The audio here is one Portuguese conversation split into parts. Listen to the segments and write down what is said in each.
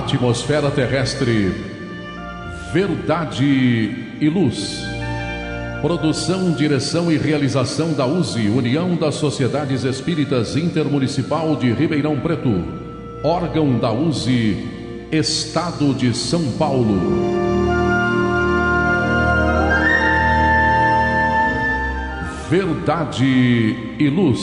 atmosfera terrestre, Verdade e Luz. Produção, direção e realização da USE, União das Sociedades Espíritas Intermunicipal de Ribeirão Preto. Órgão da USE, Estado de São Paulo. Verdade e Luz.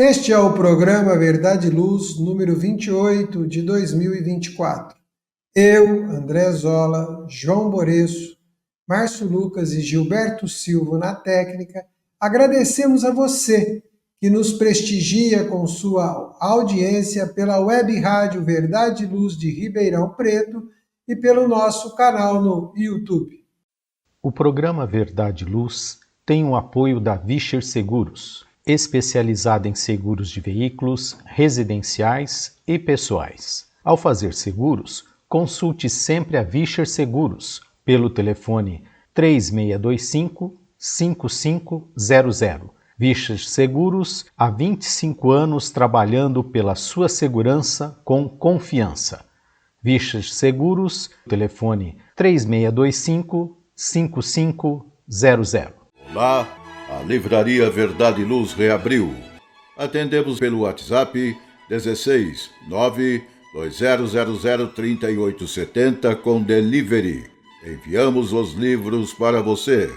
Este é o programa Verdade e Luz, número 28 de 2024. Eu, André Zola, João Boreço, Márcio Lucas e Gilberto Silva na técnica, agradecemos a você que nos prestigia com sua audiência pela web rádio Verdade e Luz de Ribeirão Preto e pelo nosso canal no YouTube. O programa Verdade e Luz tem o apoio da Vischer Seguros, especializada em seguros de veículos, residenciais e pessoais. Ao fazer seguros, consulte sempre a Vischer Seguros pelo telefone 3625-5500. Vischer Seguros, há 25 anos trabalhando pela sua segurança com confiança. Vischer Seguros, telefone 3625-5500. Olá, a Livraria Verdade e Luz reabriu. Atendemos pelo WhatsApp 16 920003870 com delivery. Enviamos os livros para você.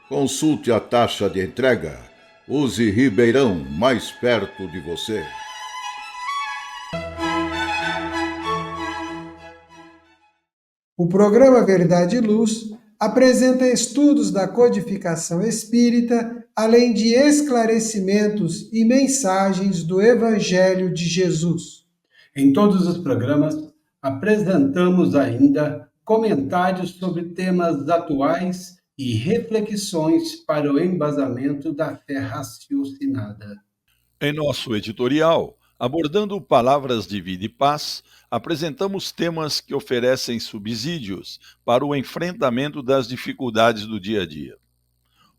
Consulte a taxa de entrega. Use Ribeirão, mais perto de você. O programa Verdade e Luz apresenta estudos da codificação espírita, além de esclarecimentos e mensagens do Evangelho de Jesus. Em todos os programas, apresentamos ainda comentários sobre temas atuais e reflexões para o embasamento da fé raciocinada. Em nosso editorial, abordando palavras de vida e paz, apresentamos temas que oferecem subsídios para o enfrentamento das dificuldades do dia a dia.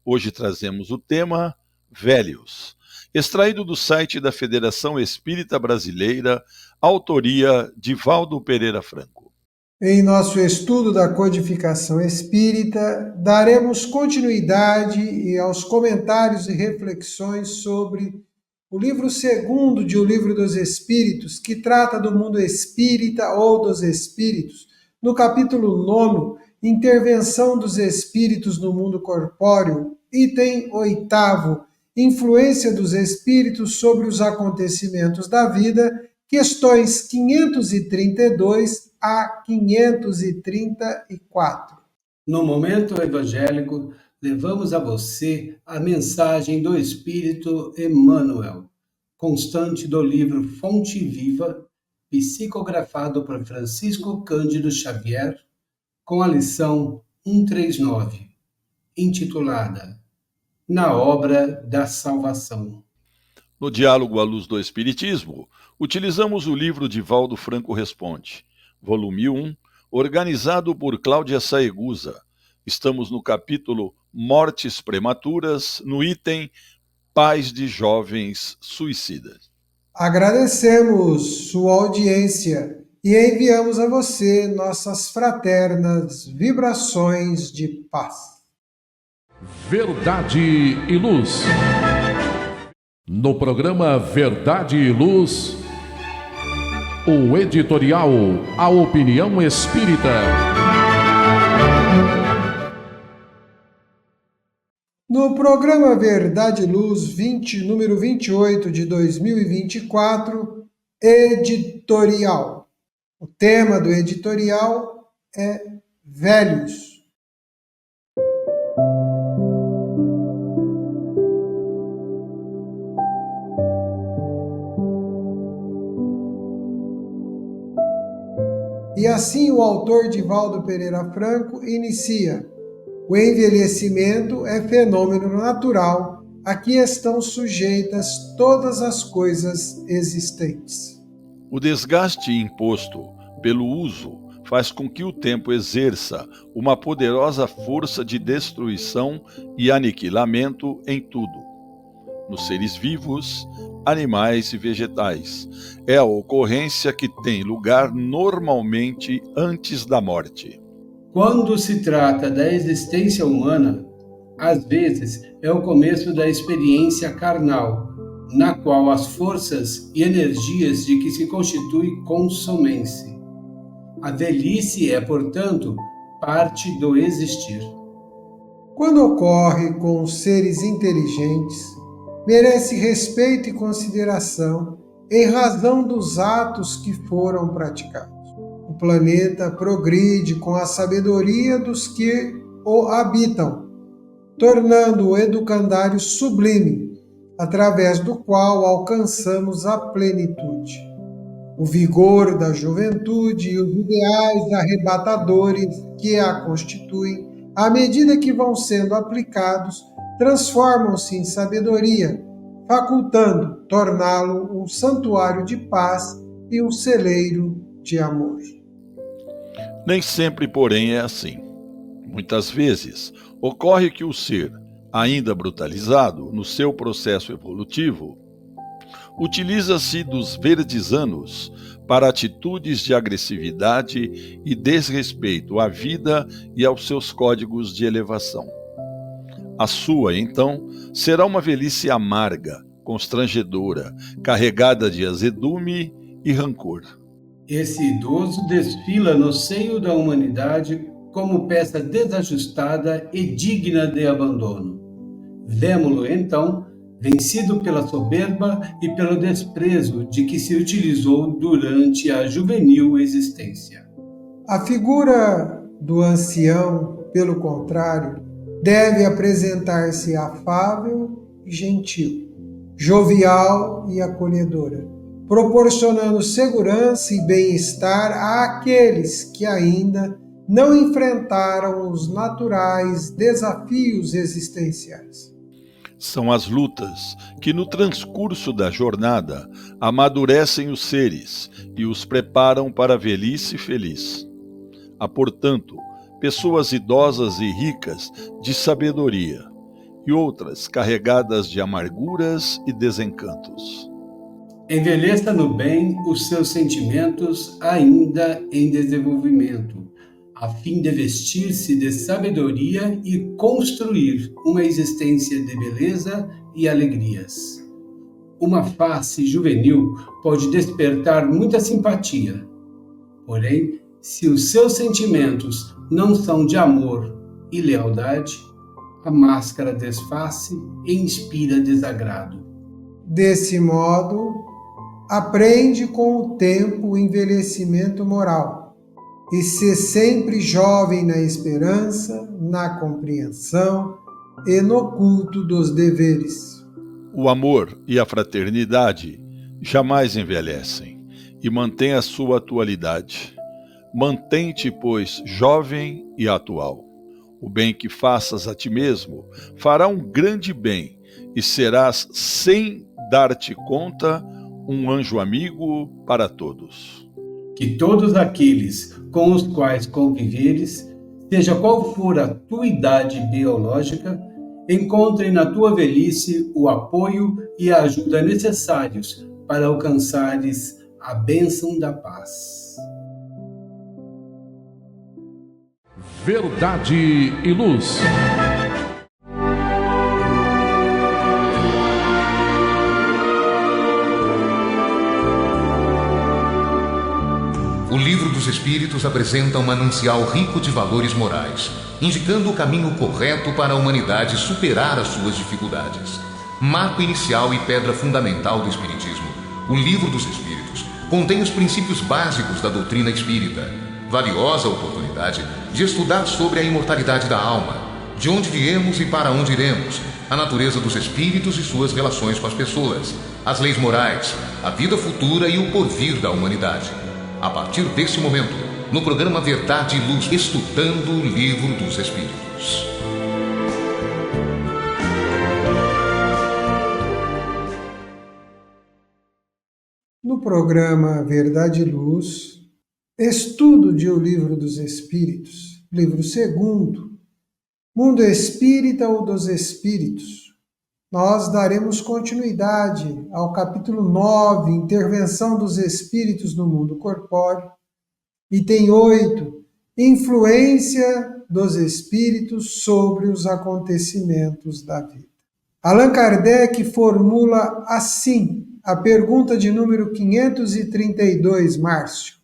Hoje trazemos o tema Velhos, extraído do site da Federação Espírita Brasileira, autoria de Valdo Pereira Franco. Em nosso estudo da codificação espírita, daremos continuidade aos comentários e reflexões sobre o livro segundo de O Livro dos Espíritos, que trata do mundo espírita ou dos espíritos, no capítulo 9, Intervenção dos Espíritos no Mundo Corpóreo, item 8º, Influência dos Espíritos sobre os Acontecimentos da Vida, questões 532 a 534. No Momento Evangélico, levamos a você a mensagem do Espírito Emmanuel, constante do livro Fonte Viva, psicografado por Francisco Cândido Xavier, com a lição 139, intitulada Na Obra da Salvação. No Diálogo à Luz do Espiritismo, utilizamos o livro de Valdo Franco Responde, volume 1, organizado por Cláudia Saegusa. Estamos no capítulo Mortes Prematuras, no item Pais de Jovens Suicidas. Agradecemos sua audiência e enviamos a você nossas fraternas vibrações de paz. Verdade e Luz. No programa Verdade e Luz, o editorial A Opinião Espírita. No programa Verdade e Luz, número 28 de 2024, editorial. O tema do editorial é Velhos. E assim o autor Divaldo Pereira Franco inicia: o envelhecimento é fenômeno natural a que estão sujeitas todas as coisas existentes. O desgaste imposto pelo uso faz com que o tempo exerça uma poderosa força de destruição e aniquilamento em tudo, nos seres vivos, animais e vegetais. É a ocorrência que tem lugar normalmente antes da morte. Quando se trata da existência humana, às vezes é o começo da experiência carnal, na qual as forças e energias de que se constitui consomem-se. A velhice é, portanto, parte do existir. Quando ocorre com os seres inteligentes, merece respeito e consideração em razão dos atos que foram praticados. O planeta progride com a sabedoria dos que o habitam, tornando o educandário sublime, através do qual alcançamos a plenitude. O vigor da juventude e os ideais arrebatadores que a constituem, à medida que vão sendo aplicados, transformam-se em sabedoria, facultando torná-lo um santuário de paz e um celeiro de amor. Nem sempre, porém, é assim. Muitas vezes, ocorre que o ser, ainda brutalizado no seu processo evolutivo, utiliza-se dos verdes anos para atitudes de agressividade e desrespeito à vida e aos seus códigos de elevação. A sua, então, será uma velhice amarga, constrangedora, carregada de azedume e rancor. Esse idoso desfila no seio da humanidade como peça desajustada e digna de abandono. Vemo-lo, então, vencido pela soberba e pelo desprezo de que se utilizou durante a juvenil existência. A figura do ancião, pelo contrário, deve apresentar-se afável e gentil, jovial e acolhedora, proporcionando segurança e bem-estar àqueles que ainda não enfrentaram os naturais desafios existenciais. São as lutas que, no transcurso da jornada, amadurecem os seres e os preparam para a velhice feliz. Há, portanto, pessoas idosas e ricas de sabedoria, e outras carregadas de amarguras e desencantos. Envelheça no bem os seus sentimentos ainda em desenvolvimento, a fim de vestir-se de sabedoria e construir uma existência de beleza e alegrias. Uma face juvenil pode despertar muita simpatia, porém, se os seus sentimentos não são de amor e lealdade, a máscara desfaz-se e inspira desagrado. Desse modo, aprende com o tempo o envelhecimento moral, e ser sempre jovem na esperança, na compreensão e no culto dos deveres. O amor e a fraternidade jamais envelhecem e mantêm a sua atualidade. Mantém-te, pois, jovem e atual. O bem que faças a ti mesmo fará um grande bem e serás, sem dar-te conta, um anjo amigo para todos. Que todos aqueles com os quais conviveres, seja qual for a tua idade biológica, encontrem na tua velhice o apoio e a ajuda necessários para alcançares a bênção da paz. Verdade e Luz. O Livro dos Espíritos apresenta um manancial rico de valores morais, indicando o caminho correto para a humanidade superar as suas dificuldades. Marco inicial e pedra fundamental do Espiritismo, o Livro dos Espíritos contém os princípios básicos da doutrina espírita, valiosa oportunidade de estudar sobre a imortalidade da alma, de onde viemos e para onde iremos, a natureza dos espíritos e suas relações com as pessoas, as leis morais, a vida futura e o porvir da humanidade. A partir desse momento, no programa Verdade e Luz, estudando o Livro dos Espíritos. No programa Verdade e Luz, Estudo de O Livro dos Espíritos, livro segundo, Mundo Espírita ou dos Espíritos. Nós daremos continuidade ao capítulo 9, Intervenção dos Espíritos no Mundo Corpóreo, item 8, Influência dos Espíritos sobre os acontecimentos da vida. Allan Kardec formula assim a pergunta de número 532, Márcio.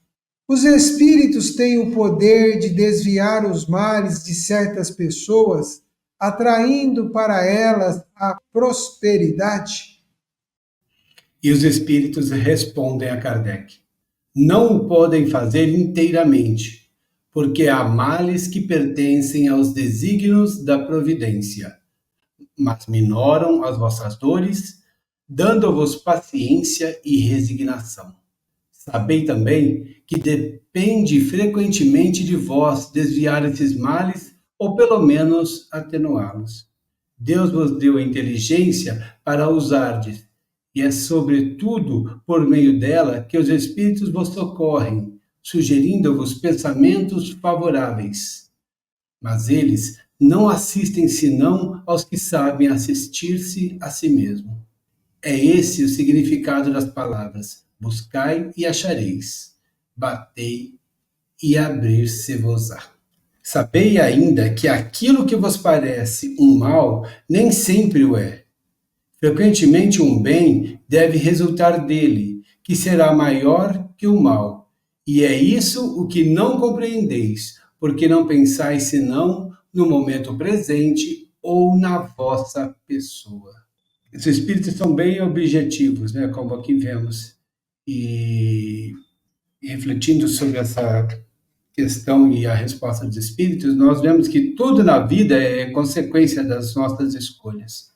Os espíritos têm o poder de desviar os males de certas pessoas, atraindo para elas a prosperidade? E os espíritos respondem a Kardec: não o podem fazer inteiramente, porque há males que pertencem aos desígnios da providência, mas minoram as vossas dores, dando-vos paciência e resignação. Sabei também que depende frequentemente de vós desviar esses males, ou pelo menos atenuá-los. Deus vos deu a inteligência para usardes, e é sobretudo por meio dela que os espíritos vos socorrem, sugerindo-vos pensamentos favoráveis. Mas eles não assistem senão aos que sabem assistir-se a si mesmo. É esse o significado das palavras: buscai e achareis, batei e abrir-se-vos-á. Sabei ainda que aquilo que vos parece um mal, nem sempre o é. Frequentemente um bem deve resultar dele, que será maior que o mal. E é isso o que não compreendeis, porque não pensais senão no momento presente ou na vossa pessoa. Os espíritos são bem objetivos, né, como aqui vemos. E refletindo sobre essa questão e a resposta dos espíritos, nós vemos que tudo na vida é consequência das nossas escolhas.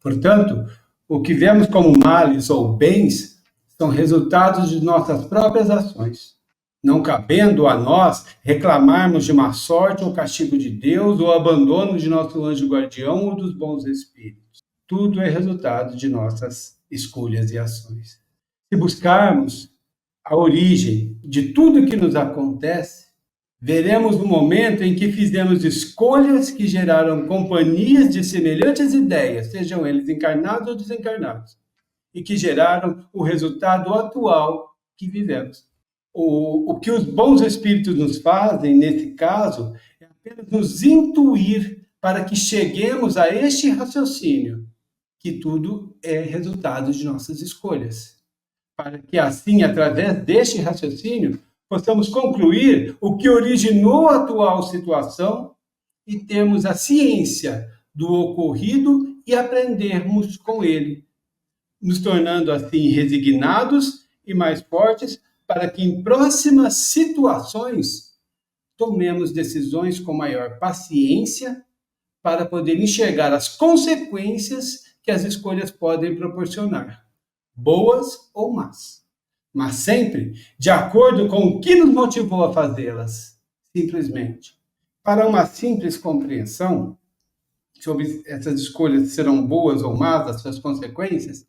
Portanto, o que vemos como males ou bens são resultados de nossas próprias ações, não cabendo a nós reclamarmos de má sorte ou castigo de Deus ou abandono de nosso anjo guardião ou dos bons espíritos. Tudo é resultado de nossas escolhas e ações. Se buscarmos a origem de tudo que nos acontece, veremos no momento em que fizemos escolhas que geraram companhias de semelhantes ideias, sejam eles encarnados ou desencarnados, e que geraram o resultado atual que vivemos. O que os bons espíritos nos fazem, nesse caso, é apenas nos intuir para que cheguemos a este raciocínio, que tudo é resultado de nossas escolhas. Para que assim, através deste raciocínio, possamos concluir o que originou a atual situação e termos a ciência do ocorrido e aprendermos com ele, nos tornando assim resignados e mais fortes para que em próximas situações tomemos decisões com maior paciência para poder enxergar as consequências que as escolhas podem proporcionar, boas ou más, mas sempre de acordo com o que nos motivou a fazê-las, simplesmente. Para uma simples compreensão sobre essas escolhas serão boas ou más, as suas consequências,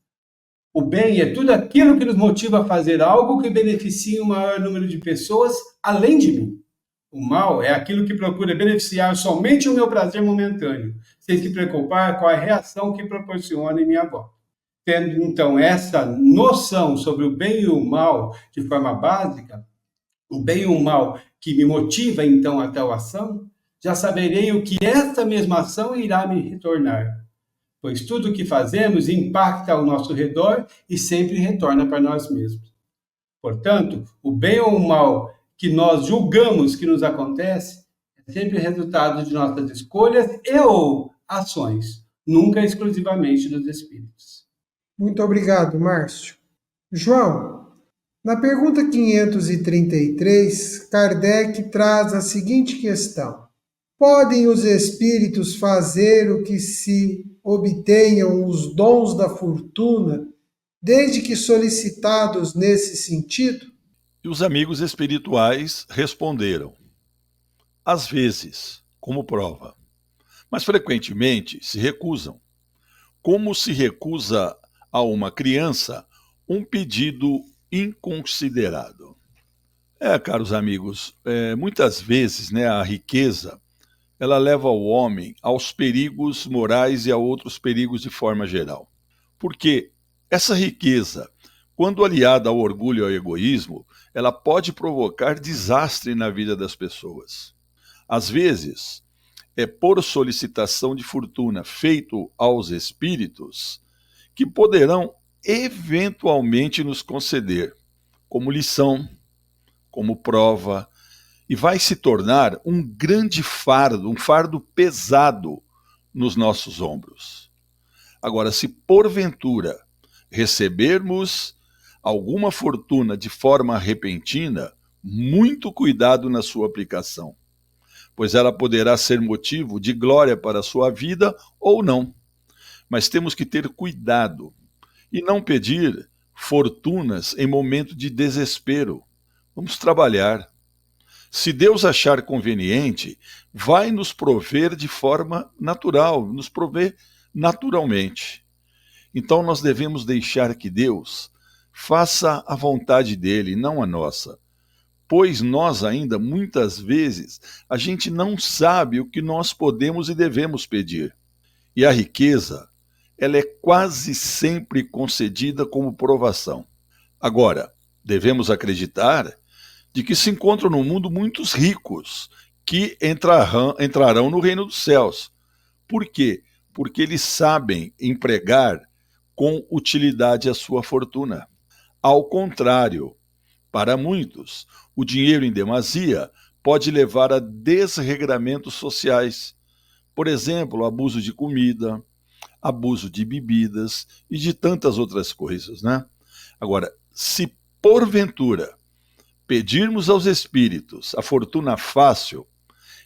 o bem é tudo aquilo que nos motiva a fazer algo que beneficie o maior número de pessoas além de mim. O mal é aquilo que procura beneficiar somente o meu prazer momentâneo, sem se preocupar com a reação que proporciona em minha volta. Tendo, então, essa noção sobre o bem e o mal de forma básica, o bem e o mal que me motiva, então, a tal ação, já saberei o que essa mesma ação irá me retornar. Pois tudo o que fazemos impacta ao nosso redor e sempre retorna para nós mesmos. Portanto, o bem ou o mal que nós julgamos que nos acontece é sempre resultado de nossas escolhas e ou ações, nunca exclusivamente dos espíritos. Muito obrigado, Márcio. João, na pergunta 533, Kardec traz a seguinte questão: podem os espíritos fazer o que se obtenham os dons da fortuna, desde que solicitados nesse sentido? E os amigos espirituais responderam: às vezes, como prova, mas frequentemente se recusam, como se recusa a uma criança um pedido inconsiderado. Caros amigos, muitas vezes, né, a riqueza, ela leva o homem aos perigos morais e a outros perigos de forma geral. Porque essa riqueza, quando aliada ao orgulho e ao egoísmo, ela pode provocar desastre na vida das pessoas. Às vezes, é por solicitação de fortuna feito aos espíritos que poderão eventualmente nos conceder, como lição, como prova, e vai se tornar um grande fardo, um fardo pesado nos nossos ombros. Agora, se porventura recebermos alguma fortuna de forma repentina, muito cuidado na sua aplicação, pois ela poderá ser motivo de glória para a sua vida ou não. Mas temos que ter cuidado e não pedir fortunas em momento de desespero. Vamos trabalhar. Se Deus achar conveniente, vai nos prover de forma natural, nos prover naturalmente. Então nós devemos deixar que Deus faça a vontade dele, não a nossa. Pois nós ainda, muitas vezes, a gente não sabe o que nós podemos e devemos pedir. E a riqueza, ela é quase sempre concedida como provação. Agora, devemos acreditar de que se encontram no mundo muitos ricos que entrarão no reino dos céus. Por quê? Porque eles sabem empregar com utilidade a sua fortuna. Ao contrário, para muitos, o dinheiro em demasia pode levar a desregramentos sociais. Por exemplo, abuso de comida, abuso de bebidas e de tantas outras coisas, né? Agora, se porventura pedirmos aos espíritos a fortuna fácil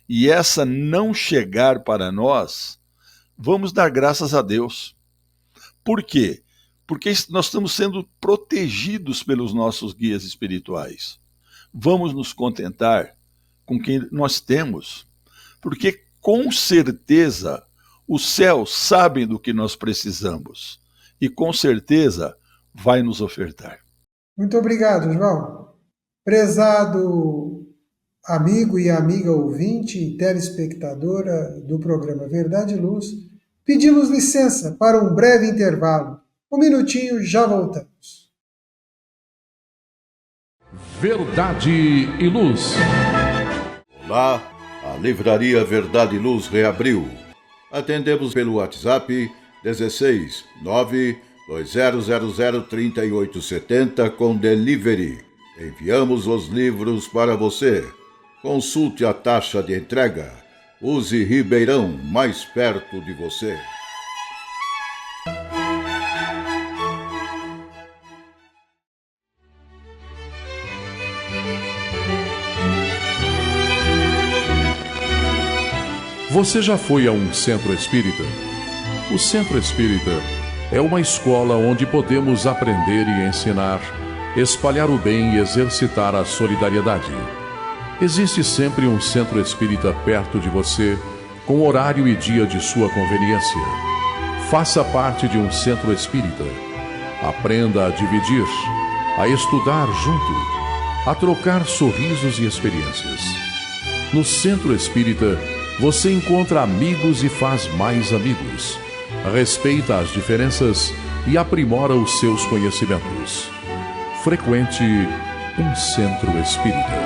e essa não chegar para nós, vamos dar graças a Deus. Por quê? Porque nós estamos sendo protegidos pelos nossos guias espirituais. Vamos nos contentar com o que nós temos, porque com certeza os céus sabem do que nós precisamos e com certeza vai nos ofertar. Muito obrigado, João. Prezado amigo e amiga ouvinte e telespectadora do programa Verdade e Luz, pedimos licença para um breve intervalo. Um minutinho, já voltamos. Verdade e Luz. Olá, a Livraria Verdade e Luz reabriu. Atendemos pelo WhatsApp 16 92000 3870 com delivery. Enviamos os livros para você. Consulte a taxa de entrega. Use Ribeirão, mais perto de você. Você já foi a um centro espírita? O centro espírita é uma escola onde podemos aprender e ensinar, espalhar o bem e exercitar a solidariedade. Existe sempre um centro espírita perto de você, com horário e dia de sua conveniência. Faça parte de um centro espírita. Aprenda a dividir, a estudar junto, a trocar sorrisos e experiências. No centro espírita, você encontra amigos e faz mais amigos. Respeita as diferenças e aprimora os seus conhecimentos. Frequente um centro espírita.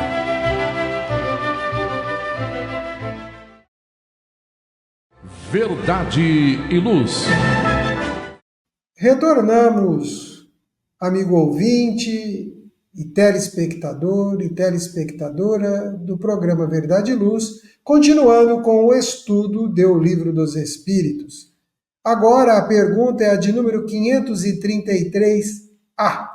Verdade e Luz. Retornamos, amigo ouvinte e telespectador e telespectadora do programa Verdade e Luz, continuando com o estudo do Livro dos Espíritos. Agora a pergunta é a de número 533A.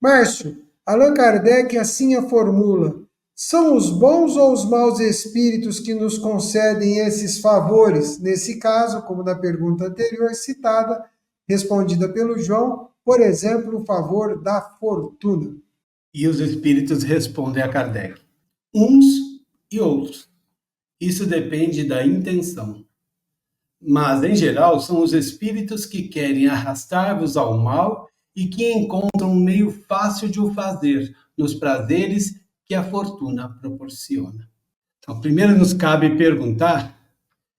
Márcio, Allan Kardec assim a formula: são os bons ou os maus espíritos que nos concedem esses favores? Nesse caso, como na pergunta anterior citada, respondida pelo João, por exemplo, o favor da fortuna. E os espíritos respondem a Kardec: uns e outros. Isso depende da intenção. Mas, em geral, são os espíritos que querem arrastar-vos ao mal e que encontram um meio fácil de o fazer, nos prazeres que a fortuna proporciona. Então, primeiro nos cabe perguntar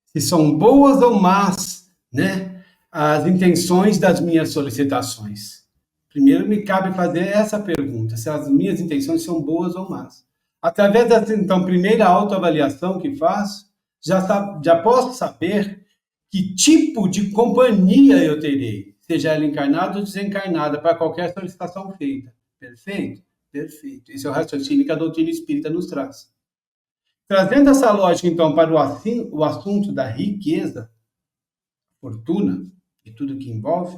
se são boas ou más, né, as intenções das minhas solicitações. Primeiro me cabe fazer essa pergunta, se as minhas intenções são boas ou más. Através dessa, então, primeira autoavaliação que faço, já posso saber que tipo de companhia eu terei, seja ela encarnada ou desencarnada, para qualquer solicitação feita. Perfeito? Perfeito. Esse é o raciocínio que a doutrina espírita nos traz. Trazendo essa lógica, então, para o assunto da riqueza, fortuna e tudo que envolve,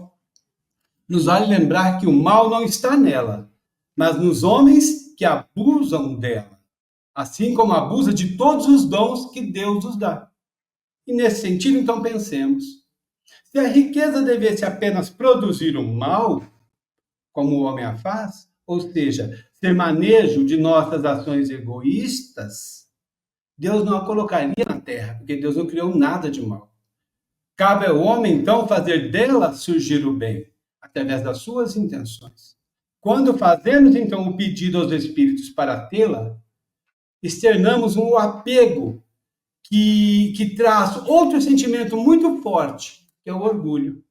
nos vale lembrar que o mal não está nela, mas nos homens que abusam dela, assim como abusa de todos os dons que Deus nos dá. E nesse sentido, então, pensemos, se a riqueza devesse apenas produzir o mal, como o homem a faz, ou seja, ser manejo de nossas ações egoístas, Deus não a colocaria na terra, porque Deus não criou nada de mal. Cabe ao homem, então, fazer dela surgir o bem, através das suas intenções. Quando fazemos, então, o pedido aos espíritos para tê-la, externamos um apego que traz outro sentimento muito forte, que é o orgulho.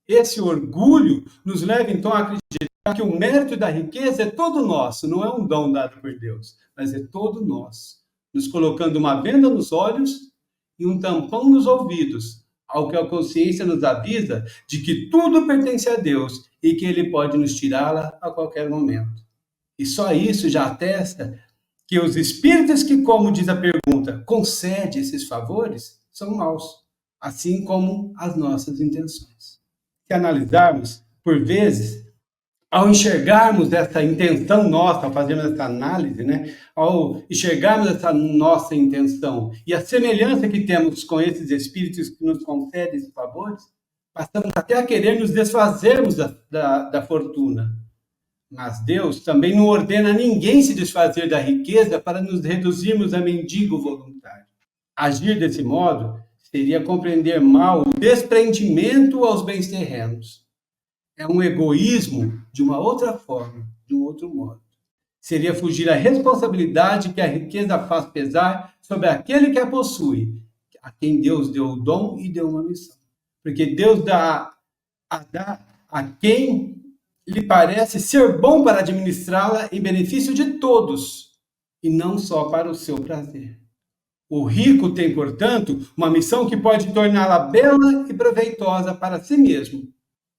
Esse orgulho nos leva, então, a acreditar que o mérito da riqueza é todo nosso, não é um dom dado por Deus, mas é todo nosso, nos colocando uma venda nos olhos e um tampão nos ouvidos, ao que a consciência nos avisa de que tudo pertence a Deus e que Ele pode nos tirá-la a qualquer momento. E só isso já atesta que os espíritos que, como diz a pergunta, concedem esses favores, são maus, assim como as nossas intenções. Se analisarmos, por vezes, ao enxergarmos essa intenção nossa, ao fazermos essa análise, né, ao enxergarmos essa nossa intenção e a semelhança que temos com esses espíritos que nos concedem esses favores, passamos até a querer nos desfazermos da fortuna. Mas Deus também não ordena a ninguém se desfazer da riqueza para nos reduzirmos a mendigo voluntário. Agir desse modo seria compreender mal o desprendimento aos bens terrenos. É um egoísmo de uma outra forma, de um outro modo. Seria fugir à responsabilidade que a riqueza faz pesar sobre aquele que a possui, a quem Deus deu o dom e deu uma missão. Porque Deus dá a quem lhe parece ser bom para administrá-la em benefício de todos, e não só para o seu prazer. O rico tem, portanto, uma missão que pode torná-la bela e proveitosa para si mesmo.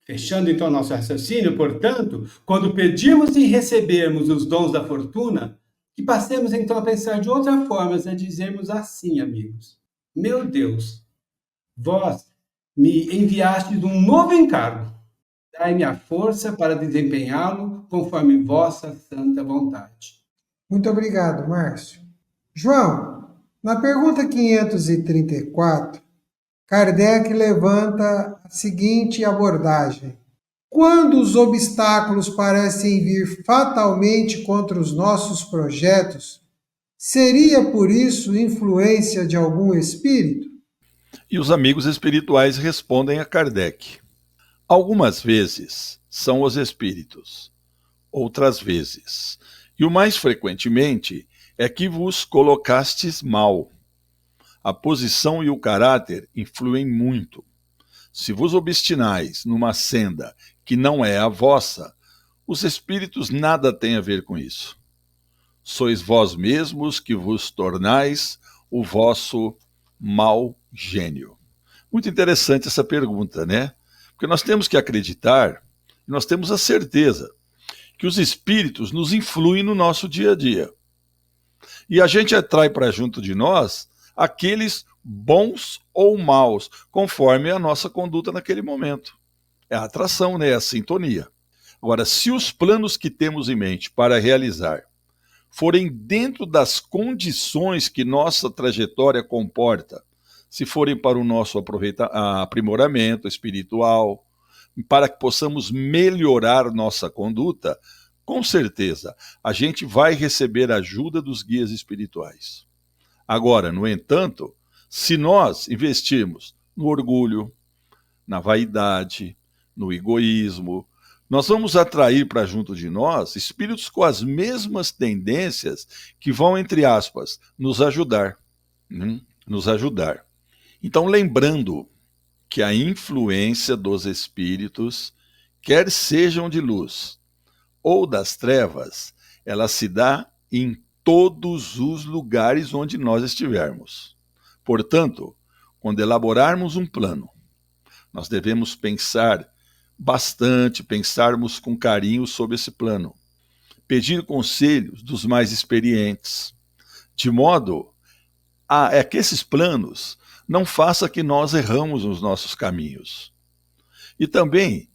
Fechando então nosso raciocínio, portanto, quando pedirmos e recebermos os dons da fortuna, que passemos então a pensar de outra forma, a dizermos assim, amigos: meu Deus, vós me enviastes um novo encargo. Dai-me a força para desempenhá-lo conforme vossa santa vontade. Muito obrigado, Márcio. João, na pergunta 534, Kardec levanta a seguinte abordagem: quando os obstáculos parecem vir fatalmente contra os nossos projetos, seria por isso influência de algum espírito? E os amigos espirituais respondem a Kardec: algumas vezes são os espíritos, outras vezes, e o mais frequentemente, é que vos colocastes mal. A posição e o caráter influem muito. Se vos obstinais numa senda que não é a vossa, os espíritos nada têm a ver com isso. Sois vós mesmos que vos tornais o vosso mau gênio. Muito interessante essa pergunta, né? Porque nós temos que acreditar, nós temos a certeza que os espíritos nos influem no nosso dia a dia. E a gente atrai para junto de nós aqueles bons ou maus, conforme a nossa conduta naquele momento. É a atração, né? É a sintonia. Agora, se os planos que temos em mente para realizar forem dentro das condições que nossa trajetória comporta, se forem para o nosso aprimoramento espiritual, para que possamos melhorar nossa conduta, com certeza, a gente vai receber a ajuda dos guias espirituais. Agora, no entanto, se nós investirmos no orgulho, na vaidade, no egoísmo, nós vamos atrair para junto de nós espíritos com as mesmas tendências que vão, entre aspas, nos ajudar. Nos ajudar. Então, lembrando que a influência dos espíritos, quer sejam de luz ou das trevas, ela se dá em todos os lugares onde nós estivermos. Portanto, quando elaborarmos um plano, nós devemos pensar bastante, pensarmos com carinho sobre esse plano, pedir conselhos dos mais experientes, de modo a que esses planos não façam que nós erramos nos nossos caminhos. E também,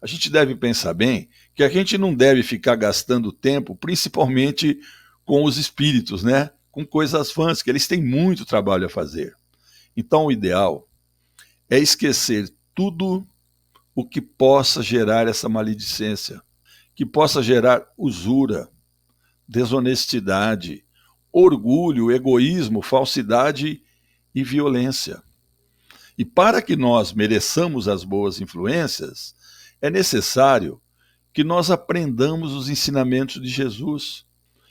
a gente deve pensar bem que a gente não deve ficar gastando tempo, principalmente com os espíritos, né? Com coisas vãs, que eles têm muito trabalho a fazer. Então, o ideal é esquecer tudo o que possa gerar essa maledicência, que possa gerar usura, desonestidade, orgulho, egoísmo, falsidade e violência. E para que nós mereçamos as boas influências, é necessário que nós aprendamos os ensinamentos de Jesus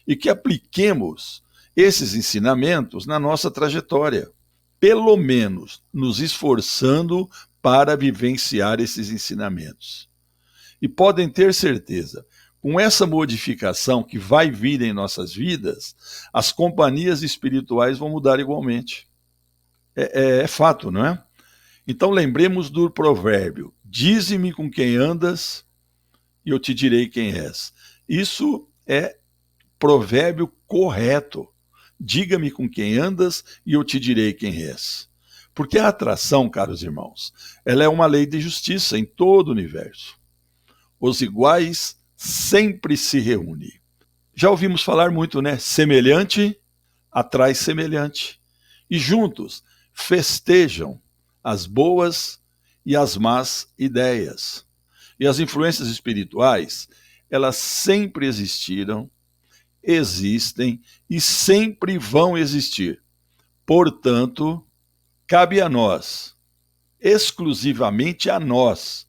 e que apliquemos esses ensinamentos na nossa trajetória, pelo menos nos esforçando para vivenciar esses ensinamentos. E podem ter certeza, com essa modificação que vai vir em nossas vidas, as companhias espirituais vão mudar igualmente. É fato, não é? Então lembremos do provérbio: dize-me com quem andas e eu te direi quem és. Isso é provérbio correto. Diga-me com quem andas e eu te direi quem és. Porque a atração, caros irmãos, ela é uma lei de justiça em todo o universo. Os iguais sempre se reúnem. Já ouvimos falar muito, né? Semelhante atrai semelhante. E juntos festejam as boas e as más ideias. E as influências espirituais, elas sempre existiram, existem e sempre vão existir. Portanto, cabe a nós, exclusivamente a nós,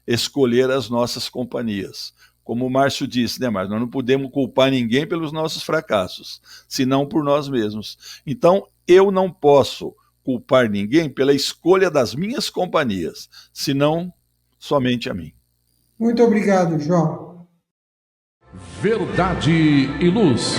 escolher as nossas companhias. Como o Márcio disse, né, Márcio? Nós não podemos culpar ninguém pelos nossos fracassos, senão por nós mesmos. Então, eu não posso culpar ninguém pela escolha das minhas companhias, senão somente a mim. Muito obrigado, João. Verdade e Luz.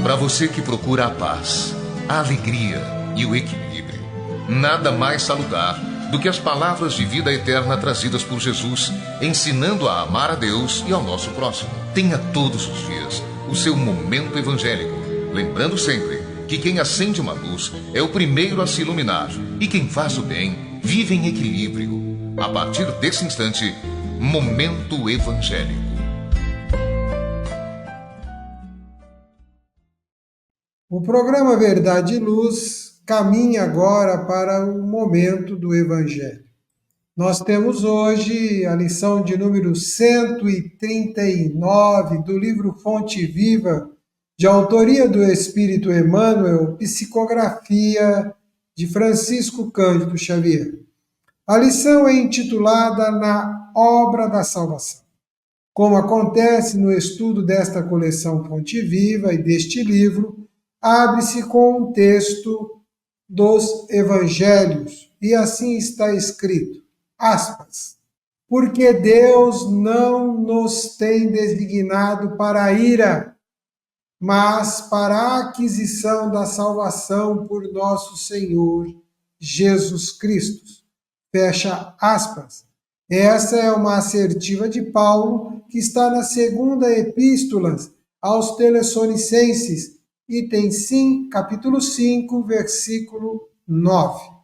Para você que procura a paz, a alegria e o equilíbrio, nada mais salutar do que as palavras de vida eterna trazidas por Jesus, ensinando a amar a Deus e ao nosso próximo. Tenha todos os dias o seu momento evangélico, lembrando sempre que quem acende uma luz é o primeiro a se iluminar e quem faz o bem vive em equilíbrio. A partir desse instante, Momento Evangélico. O programa Verdade e Luz caminha agora para o momento do Evangelho. Nós temos hoje a lição de número 139 do livro Fonte Viva, de autoria do Espírito Emmanuel, psicografia de Francisco Cândido Xavier. A lição é intitulada Na Obra da Salvação. Como acontece no estudo desta coleção Fonte Viva e deste livro, abre-se com um texto dos Evangelhos, e assim está escrito, aspas, porque Deus não nos tem designado para a ira, mas para a aquisição da salvação por nosso Senhor Jesus Cristo. Fecha aspas. Essa é uma assertiva de Paulo, que está na segunda epístola aos Tessalonicenses, item 5, capítulo 5, versículo 9.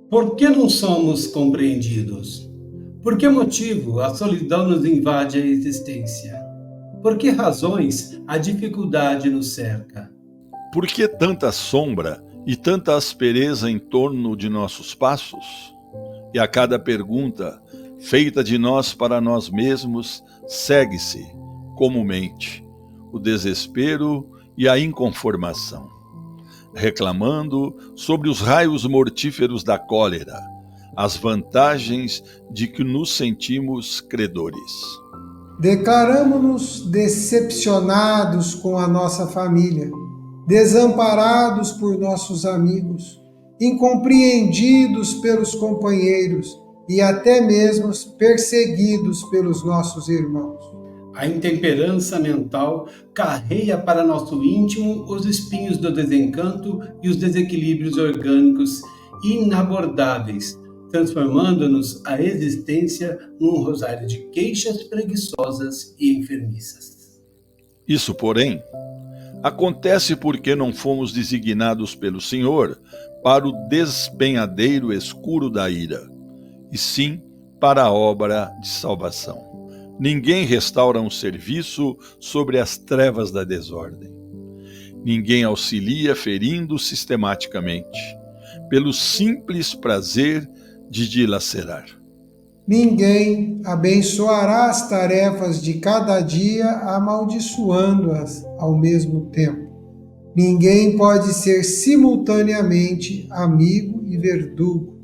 Por que não somos compreendidos? Por que motivo a solidão nos invade a existência? Por que razões a dificuldade nos cerca? Por que tanta sombra e tanta aspereza em torno de nossos passos? E a cada pergunta, feita de nós para nós mesmos, segue-se, comumente, o desespero e a inconformação, reclamando sobre os raios mortíferos da cólera, as vantagens de que nos sentimos credores. Declaramo-nos decepcionados com a nossa família, desamparados por nossos amigos, incompreendidos pelos companheiros e até mesmo perseguidos pelos nossos irmãos. A intemperança mental carreia para nosso íntimo os espinhos do desencanto e os desequilíbrios orgânicos inabordáveis, transformando-nos a existência num rosário de queixas preguiçosas e enfermiças. Isso, porém, acontece porque não fomos designados pelo Senhor para o despenhadeiro escuro da ira, e sim para a obra de salvação. Ninguém restaura um serviço sobre as trevas da desordem. Ninguém auxilia ferindo sistematicamente, pelo simples prazer de dilacerar. Ninguém abençoará as tarefas de cada dia amaldiçoando-as ao mesmo tempo. Ninguém pode ser simultaneamente amigo e verdugo.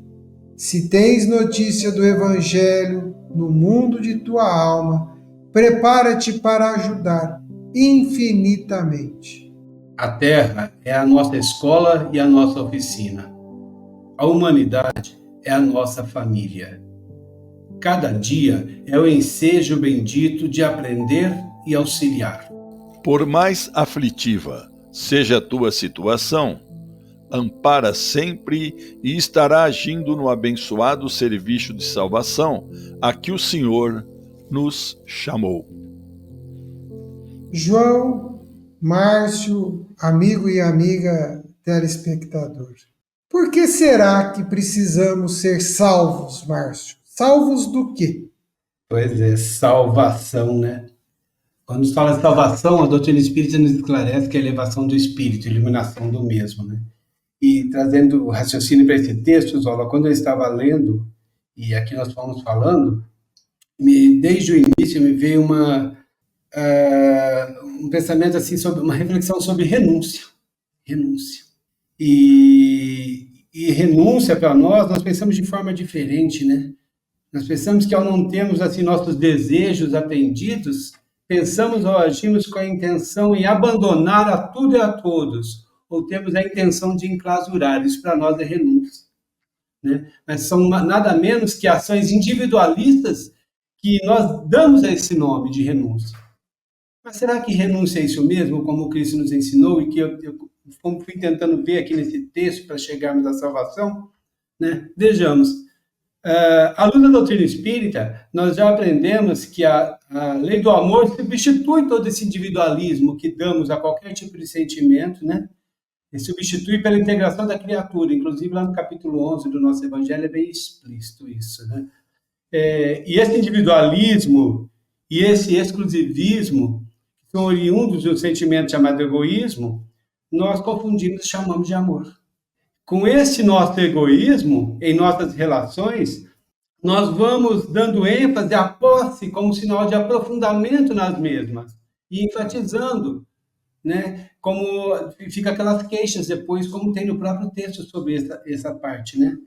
Se tens notícia do Evangelho no mundo de tua alma, prepara-te para ajudar infinitamente. A Terra é a nossa escola e a nossa oficina. A humanidade é a nossa família. Cada dia é o ensejo bendito de aprender e auxiliar. Por mais aflitiva seja a tua situação, ampara sempre e estará agindo no abençoado serviço de salvação a que o Senhor nos chamou. João, Márcio, amigo e amiga telespectador. Por que será que precisamos ser salvos, Márcio? Salvos do quê? Pois é, salvação, né? Quando se fala de salvação, a doutrina espírita nos esclarece que é a elevação do espírito, iluminação do mesmo, né? E trazendo o raciocínio para esse texto, Zola, quando eu estava lendo, e aqui nós fomos falando, desde o início me veio um pensamento assim, sobre uma reflexão sobre renúncia. Renúncia. E renúncia para nós pensamos de forma diferente, né? Nós pensamos que ao não termos assim nossos desejos atendidos, pensamos ou agimos com a intenção em abandonar a tudo e a todos, ou temos a intenção de enclausurar. Isso para nós é renúncia, né? Mas são nada menos que ações individualistas que nós damos a esse nome de renúncia. Mas será que renúncia é isso mesmo, como o Cristo nos ensinou, e que eu fui tentando ver aqui nesse texto para chegarmos à salvação, né? Vejamos. À luz da doutrina espírita, nós já aprendemos que a lei do amor substitui todo esse individualismo que damos a qualquer tipo de sentimento, né? E substitui pela integração da criatura. Inclusive, lá no capítulo 11 do nosso Evangelho é bem explícito isso, né? E esse individualismo e esse exclusivismo, que são oriundos de um sentimento chamado egoísmo, nós confundimos e chamamos de amor. Com esse nosso egoísmo em nossas relações, nós vamos dando ênfase à posse como sinal de aprofundamento nas mesmas e enfatizando, né? Como fica aquelas queixas depois, como tem no próprio texto sobre essa parte, né?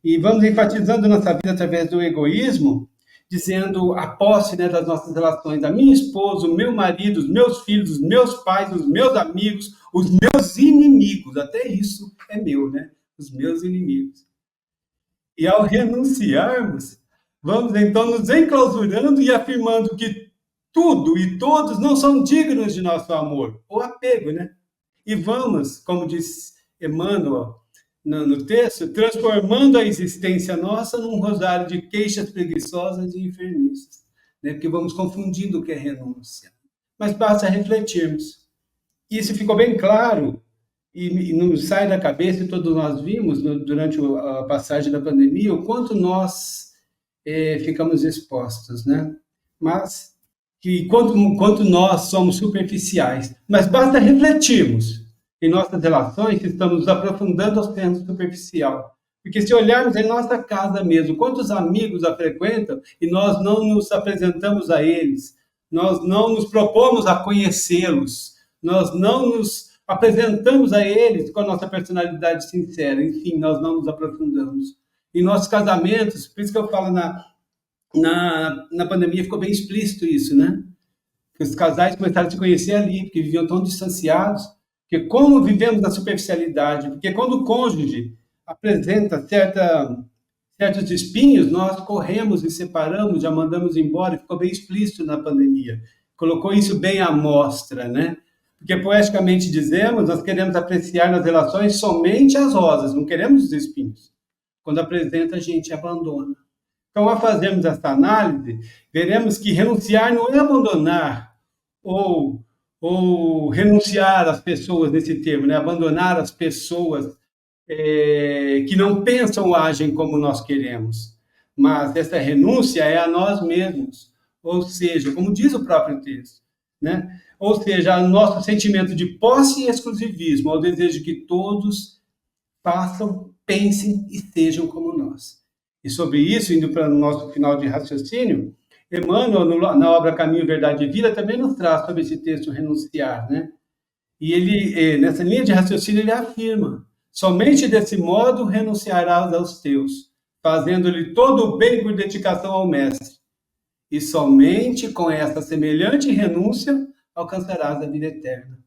E vamos enfatizando nossa vida através do egoísmo, dizendo a posse, né, das nossas relações, a minha esposa, o meu marido, os meus filhos, os meus pais, os meus amigos, os meus inimigos, até isso é meu, né? Os meus inimigos. E ao renunciarmos, vamos então nos enclausurando e afirmando que tudo e todos não são dignos de nosso amor, ou apego, né? E vamos, como diz Emmanuel no texto, transformando a existência nossa num rosário de queixas preguiçosas e enfermiças, né? Porque vamos confundindo o que é renúncia. Mas basta refletirmos. Isso ficou bem claro e nos sai da cabeça, e todos nós vimos durante a passagem da pandemia, o quanto nós ficamos expostos, né? Mas que quanto nós somos superficiais. Mas basta refletirmos em nossas relações se estamos nos aprofundando ou sendo superficial. Porque se olharmos em nossa casa mesmo, quantos amigos a frequentam e nós não nos apresentamos a eles, nós não nos propomos a conhecê-los, nós não nos apresentamos a eles com a nossa personalidade sincera, enfim, nós não nos aprofundamos. Em nossos casamentos, por isso que eu falo na pandemia ficou bem explícito isso, né? Que os casais começaram a se conhecer ali, porque viviam tão distanciados, porque como vivemos na superficialidade, porque quando o cônjuge apresenta certos espinhos, nós corremos e separamos, já mandamos embora, ficou bem explícito na pandemia. Colocou isso bem à mostra, né? Porque poeticamente dizemos, nós queremos apreciar nas relações somente as rosas, não queremos os espinhos. Quando apresenta, a gente abandona. Então, ao fazermos essa análise, veremos que renunciar não é abandonar ou renunciar às pessoas nesse termo, né? Abandonar as pessoas que não pensam ou agem como nós queremos. Mas essa renúncia é a nós mesmos, ou seja, como diz o próprio texto, né? Ou seja, ao nosso sentimento de posse e exclusivismo, ao desejo que todos façam, pensem e sejam como nós. E sobre isso, indo para o nosso final de raciocínio, Emmanuel, na obra Caminho, Verdade e Vida, também nos traz sobre esse texto renunciar, né? E ele, nessa linha de raciocínio, ele afirma: somente desse modo renunciarás aos teus, fazendo-lhe todo o bem por dedicação ao Mestre. E somente com essa semelhante renúncia alcançarás a vida eterna.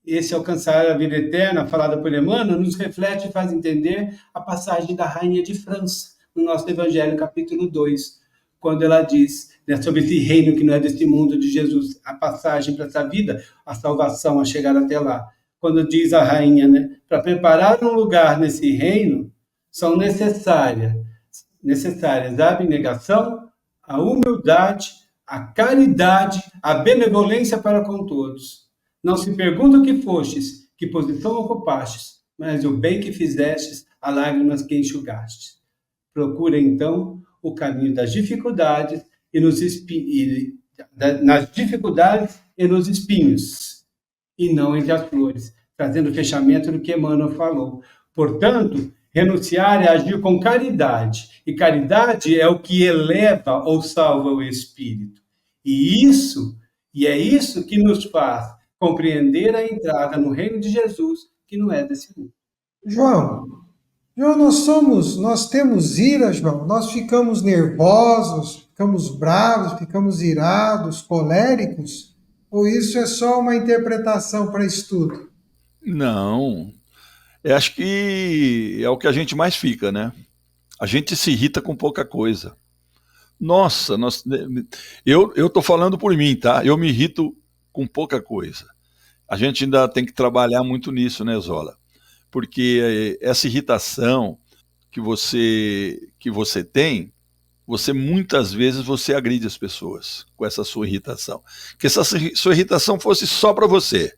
Esse alcançar a vida eterna, falada por Emmanuel, nos reflete e faz entender a passagem da Rainha de França, no nosso Evangelho, capítulo 2, quando ela diz, né, sobre esse reino que não é deste mundo de Jesus, a passagem para essa vida, a salvação, a chegar até lá. Quando diz a rainha, né, para preparar um lugar nesse reino, são necessárias a abnegação, a humildade, a caridade, a benevolência para com todos. Não se pergunta o que fostes, que posição ocupastes, mas o bem que fizestes, a lágrimas que enxugastes. Procura, então, o caminho das dificuldades nas dificuldades e nos espinhos, e não entre as flores, trazendo o fechamento do que Emmanuel falou. Portanto, renunciar é agir com caridade, e caridade é o que eleva ou salva o espírito. E é isso que nos faz compreender a entrada no reino de Jesus, que não é desse mundo. João, nós temos ira, João, nós ficamos nervosos, ficamos bravos, ficamos irados, coléricos, ou isso é só uma interpretação para estudo? Não, eu acho que é o que a gente mais fica, né? A gente se irrita com pouca coisa. Nossa, eu tô falando por mim, tá? Eu me irrito com pouca coisa. A gente ainda tem que trabalhar muito nisso, né, Zola? Porque essa irritação que você tem, muitas vezes você agride as pessoas com essa sua irritação. Que essa sua irritação fosse só para você,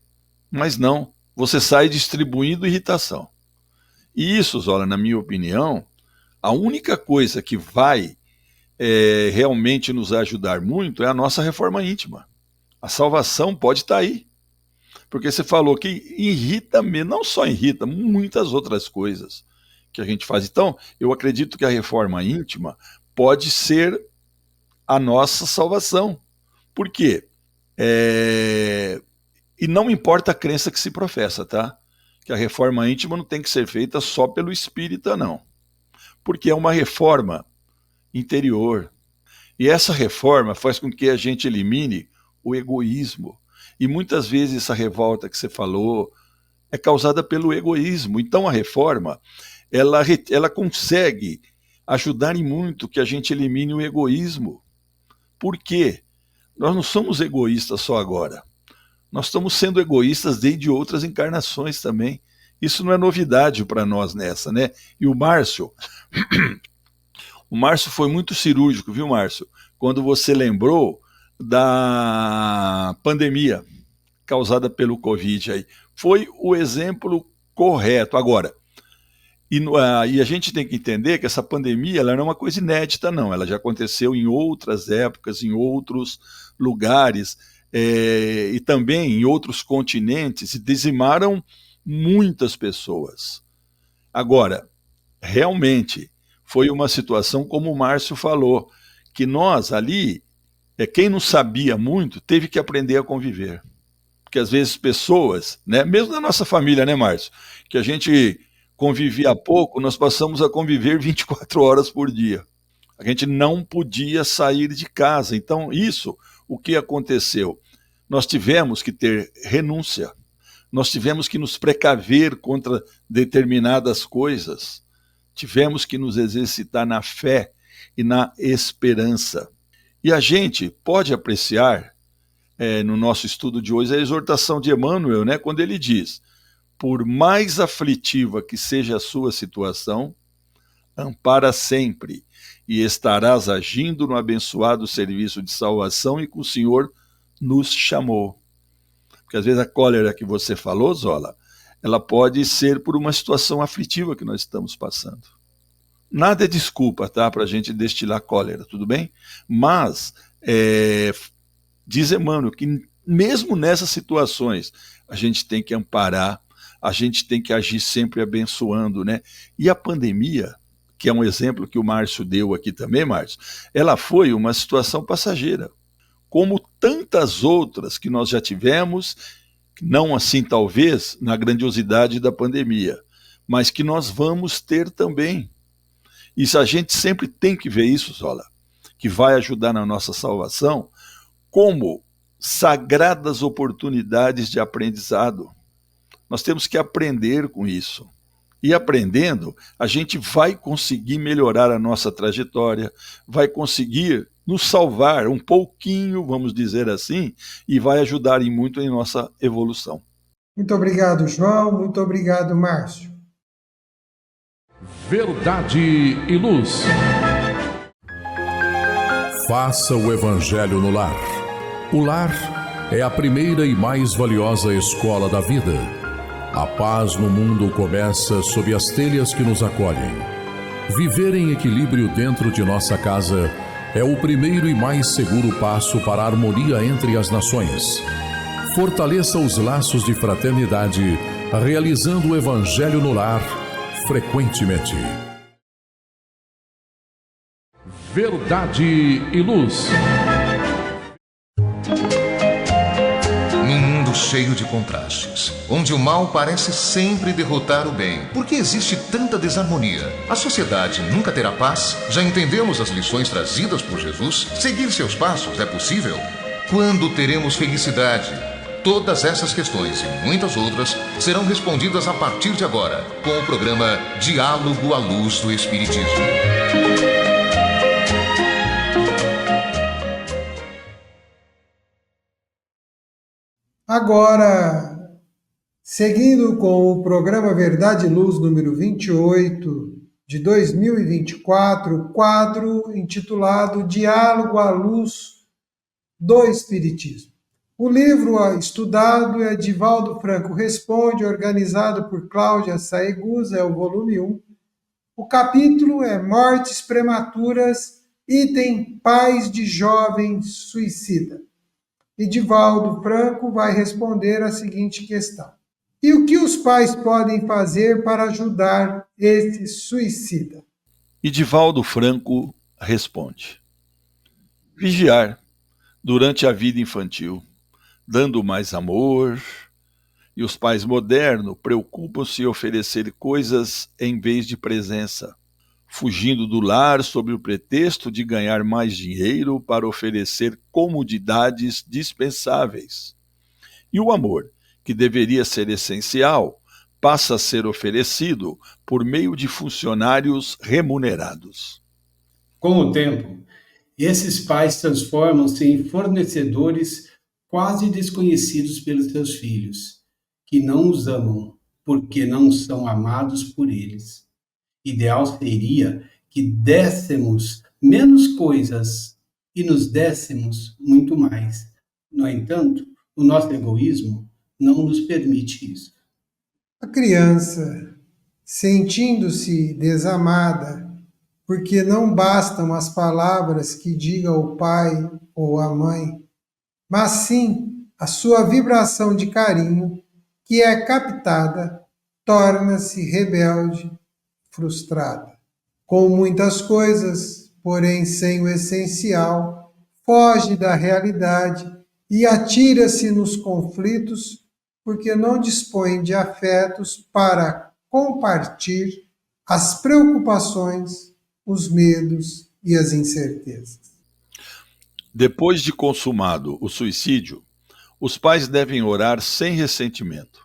mas não, você sai distribuindo irritação. E isso, Zola, na minha opinião, a única coisa que vai realmente nos ajudar muito é a nossa reforma íntima. A salvação pode estar aí. Porque você falou que irrita mesmo, não só irrita, muitas outras coisas que a gente faz. Então, eu acredito que a reforma íntima pode ser a nossa salvação. Por quê? E não importa a crença que se professa, tá? Que a reforma íntima não tem que ser feita só pelo espírita, não. Porque é uma reforma interior. E essa reforma faz com que a gente elimine o egoísmo. E muitas vezes essa revolta que você falou é causada pelo egoísmo. Então a reforma, ela consegue ajudar em muito que a gente elimine o egoísmo. Por quê? Nós não somos egoístas só agora. Nós estamos sendo egoístas desde outras encarnações também. Isso não é novidade para nós nessa, né? E o Márcio foi muito cirúrgico, viu, Márcio? Quando você lembrou da pandemia causada pelo Covid aí. Foi o exemplo correto. Agora, e a gente tem que entender que essa pandemia ela não é uma coisa inédita, não. Ela já aconteceu em outras épocas, em outros lugares, e também em outros continentes, e dizimaram muitas pessoas. Agora, realmente, foi uma situação como o Márcio falou, que nós ali, quem não sabia muito, teve que aprender a conviver. Porque às vezes pessoas, né, mesmo na nossa família, né, Márcio, que a gente convivia pouco, nós passamos a conviver 24 horas por dia. A gente não podia sair de casa. Então, isso, o que aconteceu? Nós tivemos que ter renúncia. Nós tivemos que nos precaver contra determinadas coisas. Tivemos que nos exercitar na fé e na esperança. E a gente pode apreciar, no nosso estudo de hoje, a exortação de Emmanuel, né, quando ele diz: por mais aflitiva que seja a sua situação, ampara sempre e estarás agindo no abençoado serviço de salvação e que o Senhor nos chamou. Porque às vezes a cólera que você falou, Zola, ela pode ser por uma situação aflitiva que nós estamos passando. Nada é desculpa, tá, para a gente destilar cólera, tudo bem? Mas diz Emmanuel que mesmo nessas situações a gente tem que amparar, a gente tem que agir sempre abençoando, né? E a pandemia, que é um exemplo que o Márcio deu aqui também, Márcio, ela foi uma situação passageira, como tantas outras que nós já tivemos, não assim talvez na grandiosidade da pandemia, mas que nós vamos ter também. E a gente sempre tem que ver isso, Zola, que vai ajudar na nossa salvação, como sagradas oportunidades de aprendizado. Nós temos que aprender com isso. E aprendendo, a gente vai conseguir melhorar a nossa trajetória, vai conseguir nos salvar um pouquinho, vamos dizer assim, e vai ajudar muito em nossa evolução. Muito obrigado, João. Muito obrigado, Márcio. Verdade e Luz. Faça o Evangelho no lar. O lar é a primeira e mais valiosa escola da vida. A paz no mundo começa sob as telhas que nos acolhem. Viver em equilíbrio dentro de nossa casa é o primeiro e mais seguro passo para a harmonia entre as nações. Fortaleça os laços de fraternidade, realizando o Evangelho no lar frequentemente. Verdade e Luz. Num mundo cheio de contrastes, onde o mal parece sempre derrotar o bem, por que existe tanta desarmonia? A sociedade nunca terá paz? Já entendemos as lições trazidas por Jesus? Seguir seus passos é possível? Quando teremos felicidade? Todas essas questões e muitas outras serão respondidas a partir de agora, com o programa Diálogo à Luz do Espiritismo. Agora, seguindo com o programa Verdade e Luz número 28 de 2024, quadro intitulado Diálogo à Luz do Espiritismo. O livro estudado é Divaldo Franco Responde, organizado por Cláudia Saegusa, é o volume 1. O capítulo é Mortes Prematuras, item Pais de Jovem Suicida. E Divaldo Franco vai responder a seguinte questão: e o que os pais podem fazer para ajudar esse suicida? E Divaldo Franco responde: vigiar durante a vida infantil, dando mais amor, e os pais modernos preocupam-se em oferecer coisas em vez de presença, fugindo do lar sob o pretexto de ganhar mais dinheiro para oferecer comodidades dispensáveis. E o amor, que deveria ser essencial, passa a ser oferecido por meio de funcionários remunerados. Com o tempo, esses pais transformam-se em fornecedores quase desconhecidos pelos seus filhos, que não os amam porque não são amados por eles. Ideal seria que dessemos menos coisas e nos dessemos muito mais. No entanto, o nosso egoísmo não nos permite isso. A criança, sentindo-se desamada, porque não bastam as palavras que diga o pai ou a mãe, mas sim a sua vibração de carinho, que é captada, torna-se rebelde, frustrada. Com muitas coisas, porém sem o essencial, foge da realidade e atira-se nos conflitos porque não dispõe de afetos para compartilhar as preocupações, os medos e as incertezas. Depois de consumado o suicídio, os pais devem orar sem ressentimento,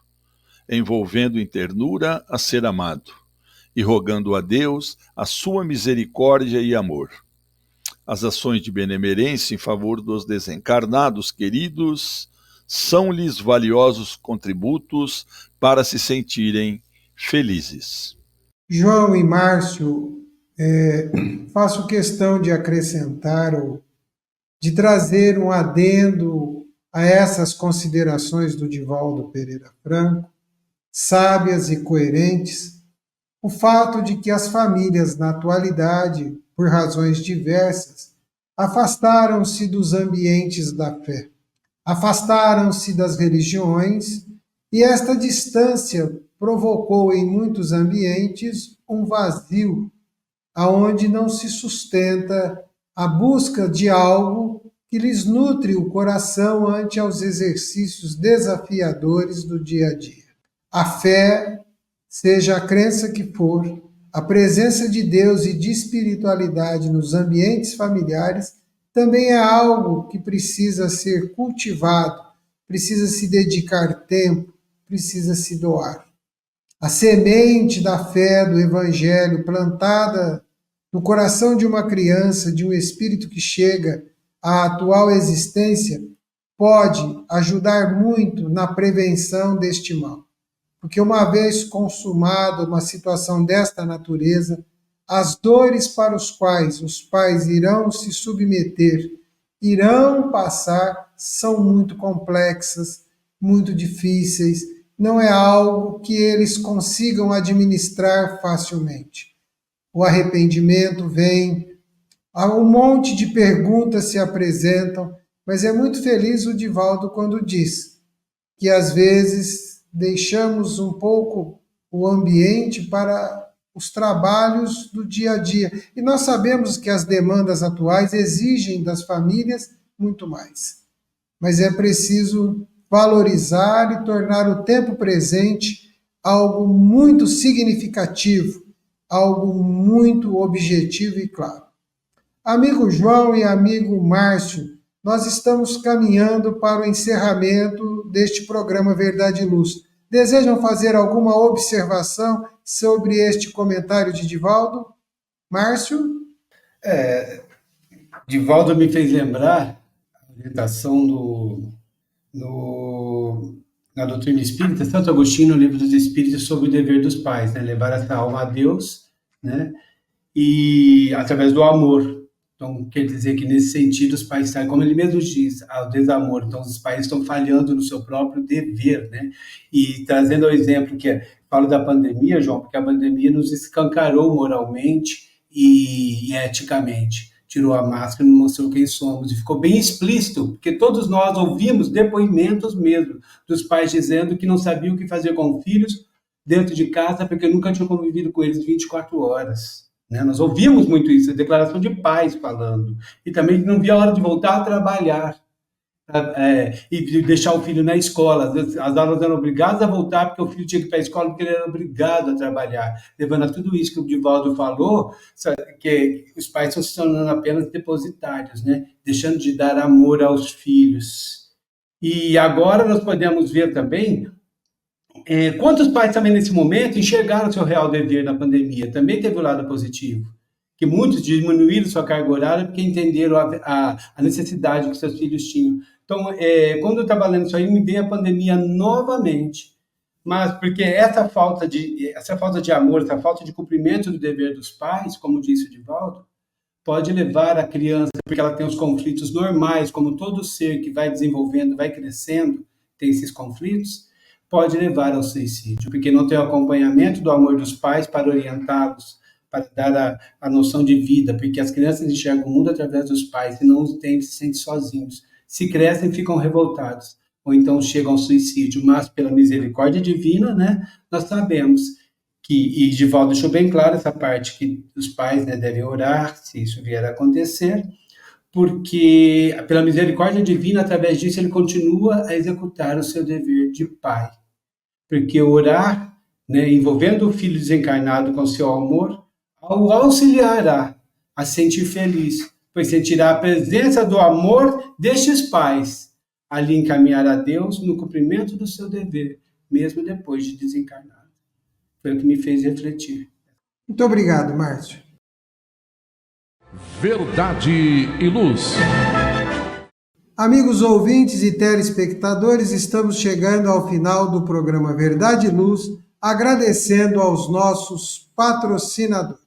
envolvendo em ternura a ser amado e rogando a Deus a sua misericórdia e amor. As ações de benemerência em favor dos desencarnados queridos são-lhes valiosos contributos para se sentirem felizes. João e Márcio, faço questão de acrescentar ou de trazer um adendo a essas considerações do Divaldo Pereira Franco, sábias e coerentes, o fato de que as famílias, na atualidade, por razões diversas, afastaram-se dos ambientes da fé, afastaram-se das religiões, e esta distância provocou em muitos ambientes um vazio, aonde não se sustenta a busca de algo que lhes nutre o coração ante aos exercícios desafiadores do dia a dia. A fé, seja a crença que for, a presença de Deus e de espiritualidade nos ambientes familiares também é algo que precisa ser cultivado, precisa se dedicar tempo, precisa se doar. A semente da fé do Evangelho plantada no coração de uma criança, de um espírito que chega à atual existência, pode ajudar muito na prevenção deste mal. Porque uma vez consumada uma situação desta natureza, as dores para os quais os pais irão se submeter, irão passar, são muito complexas, muito difíceis, não é algo que eles consigam administrar facilmente. O arrependimento vem, um monte de perguntas se apresentam, mas é muito feliz o Divaldo quando diz que às vezes deixamos um pouco o ambiente para os trabalhos do dia a dia. E nós sabemos que as demandas atuais exigem das famílias muito mais. Mas é preciso valorizar e tornar o tempo presente algo muito significativo, algo muito objetivo e claro. Amigo João e amigo Márcio, nós estamos caminhando para o encerramento deste programa Verdade e Luz. Desejam fazer alguma observação sobre este comentário de Divaldo? Márcio? Divaldo me fez lembrar a orientação na doutrina espírita, Santo Agostinho, no Livro dos Espíritos, sobre o dever dos pais, né? Levar essa alma a Deus, né? E através do amor. Então, quer dizer que, nesse sentido, os pais estão, como ele mesmo diz, ao desamor. Então, os pais estão falhando no seu próprio dever, né? E trazendo o exemplo falo da pandemia, João, porque a pandemia nos escancarou moralmente e eticamente. Tirou a máscara e não mostrou quem somos. E ficou bem explícito, porque todos nós ouvimos depoimentos mesmo dos pais dizendo que não sabiam o que fazer com filhos dentro de casa porque nunca tinham convivido com eles 24 horas. Né? Nós ouvimos muito isso, a declaração de pais falando. E também que não via a hora de voltar a trabalhar. E deixar o filho na escola. As aulas eram obrigadas a voltar porque o filho tinha que ir para a escola porque ele era obrigado a trabalhar. Levando a tudo isso que o Divaldo falou, que os pais estão se tornando apenas depositários, né? Deixando de dar amor aos filhos. E agora nós podemos ver também quantos pais também nesse momento enxergaram seu real dever na pandemia. Também teve o lado positivo. Que muitos diminuíram sua carga horária porque entenderam a necessidade que seus filhos tinham. Então, quando eu estava lendo isso aí, me veio a pandemia novamente, mas porque essa falta de amor, essa falta de cumprimento do dever dos pais, como disse o Divaldo, pode levar a criança, porque ela tem os conflitos normais, como todo ser que vai desenvolvendo, vai crescendo, tem esses conflitos, pode levar ao suicídio, porque não tem o acompanhamento do amor dos pais para orientá-los, para dar a noção de vida, porque as crianças enxergam o mundo através dos pais e não os têm, se sentem sozinhos. Se crescem, ficam revoltados. ou então chegam ao suicídio, mas pela misericórdia divina, né, nós sabemos que, e Divaldo deixou bem claro essa parte, que os pais, né, devem orar se isso vier a acontecer, porque pela misericórdia divina, através disso, ele continua a executar o seu dever de pai. Porque orar, né, envolvendo o filho desencarnado com seu amor, o auxiliará a sentir feliz, pois sentirá a presença do amor destes pais, ali encaminhar a Deus no cumprimento do seu dever, mesmo depois de desencarnado. Foi o que me fez refletir. Muito obrigado, Márcio. Verdade e Luz. Amigos ouvintes e telespectadores, estamos chegando ao final do programa Verdade e Luz, agradecendo aos nossos patrocinadores.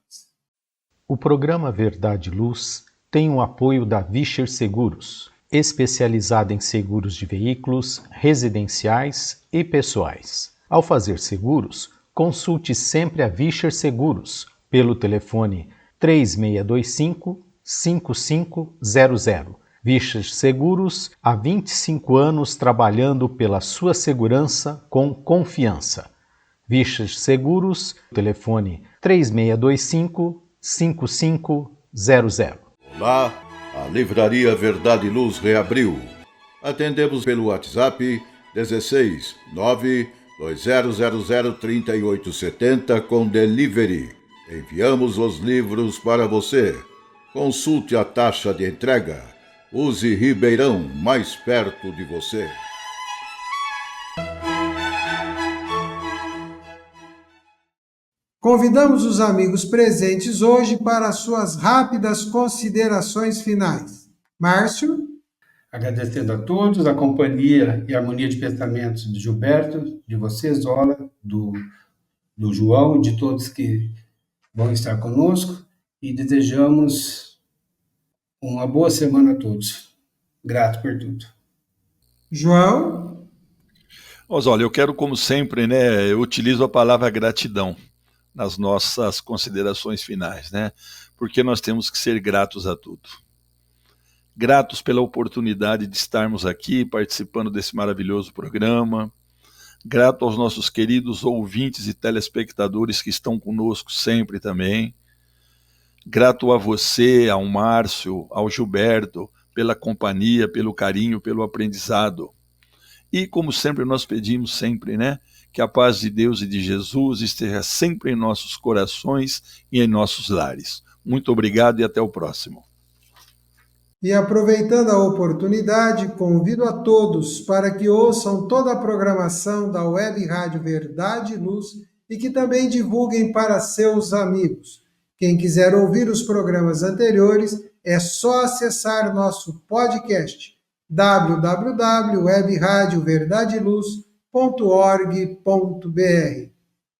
O programa Verdade e Luz tem o apoio da Vischer Seguros, especializada em seguros de veículos, residenciais e pessoais. Ao fazer seguros, consulte sempre a Vischer Seguros pelo telefone 3625-5500. Vischer Seguros, há 25 anos trabalhando pela sua segurança com confiança. Vischer Seguros, telefone 3625-5500. Olá, a Livraria Verdade e Luz reabriu. Atendemos pelo WhatsApp 16 920003870 com delivery. Enviamos os livros para você. Consulte a taxa de entrega. Use Ribeirão, mais perto de você. Convidamos os amigos presentes hoje para as suas rápidas considerações finais. Márcio? Agradecendo a todos a companhia e a harmonia de pensamentos de Gilberto, de você, Zola, do João, de todos que vão estar conosco, e desejamos uma boa semana a todos. Grato por tudo. João? Olha, eu quero, como sempre, né, eu utilizo a palavra gratidão nas nossas considerações finais, né? Porque nós temos que ser gratos a tudo. Gratos pela oportunidade de estarmos aqui participando desse maravilhoso programa. Grato aos nossos queridos ouvintes e telespectadores que estão conosco sempre também. Grato a você, ao Márcio, ao Gilberto, pela companhia, pelo carinho, pelo aprendizado. E, como sempre, nós pedimos sempre, né? Que a paz de Deus e de Jesus esteja sempre em nossos corações e em nossos lares. Muito obrigado e até o próximo. E aproveitando a oportunidade, convido a todos para que ouçam toda a programação da Web Rádio Verdade e Luz e que também divulguem para seus amigos. Quem quiser ouvir os programas anteriores, é só acessar nosso podcast www.webradioverdadeluz.org.br.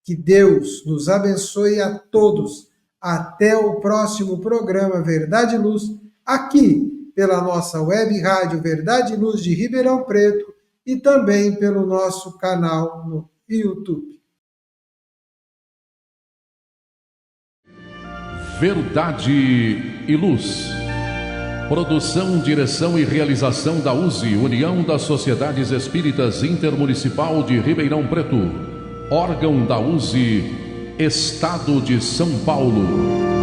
Que Deus nos abençoe a todos. Até o próximo programa Verdade e Luz, aqui pela nossa Web Rádio Verdade e Luz de Ribeirão Preto e também pelo nosso canal no YouTube. Verdade e Luz. Produção, direção e realização da USE, União das Sociedades Espíritas Intermunicipal de Ribeirão Preto. Órgão da USE, Estado de São Paulo.